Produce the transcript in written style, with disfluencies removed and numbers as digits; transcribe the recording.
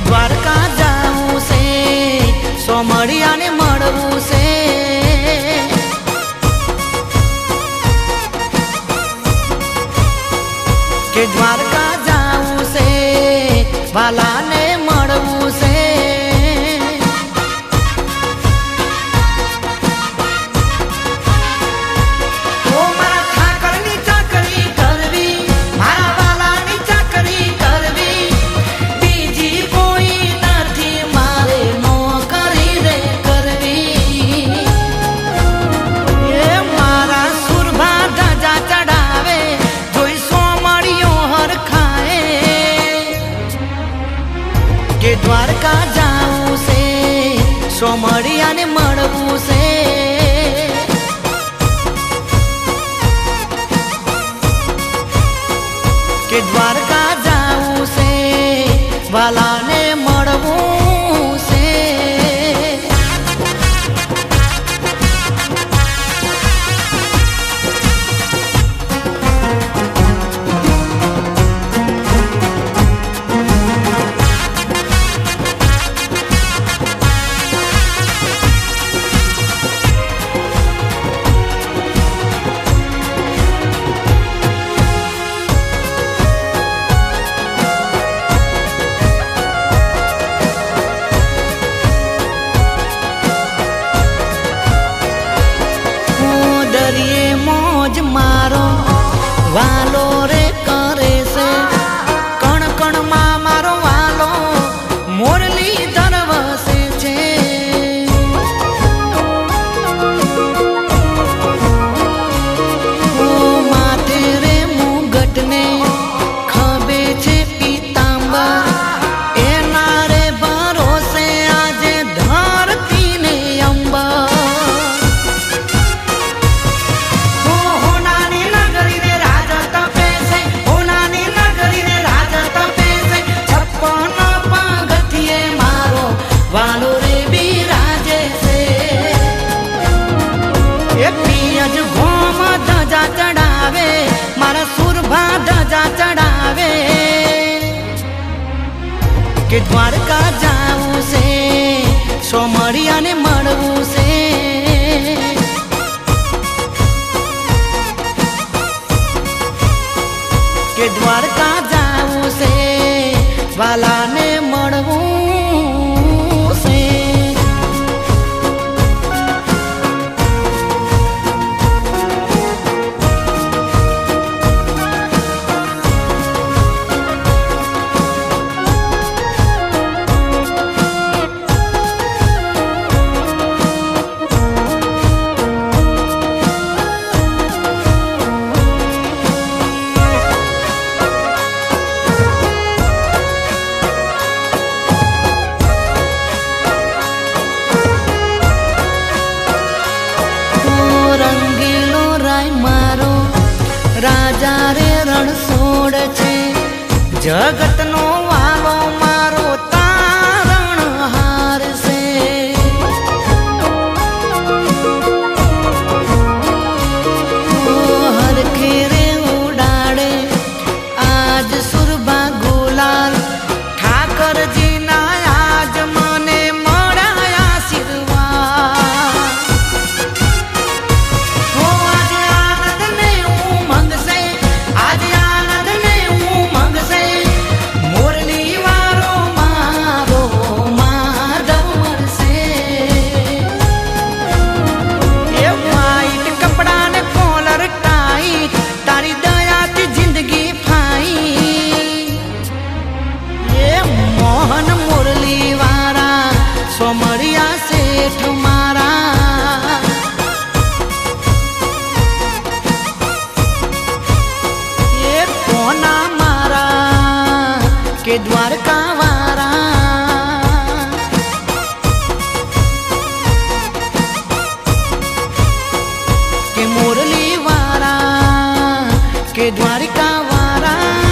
દ્વારકા જાવું છે, સોમળિયાને મળવું છે. કે દ્વારકા જાવું છે, વાલાને મળવું છે. કે દ્વારકા જાવું છે, સોમળિયાને મળવું છે. કે દ્વારકા જાવું છે, વાલાને મળવું છે. મારો વાલો રે કરે છે, કણ કણમાં મારો વાલો મોરલી ધરવસે છે. માથે રે મુગટને ખભે છે પીતાંબર, એના રે ભરોસે આજે ધરતીને અંબર. વાલો રે બિરાજે છે, એ પિયજ ઘોમ ધજા ચડાવે, મારા સુરભા ધજા ચડાવે. કે દ્વારકા જાવું છે, સોમળિયાને મળવું છે. કે દ્વારકા જાવું છે, વાલાને મળવું. રાજા રે રણછોડ છે, જગતનો વાલો મારો તારણહાર છે. હરખે રે ઉડાડે આજ સુરભા ગુલાલ, ઠાકરજીના આજ મને મળ્યા આશીર્વાદ. સોમળિયા શેઠ મારા, એ કોના મારા કે દ્વારકા વાળા. કે મોરલી વાળા કે દ્વારકા વાળા.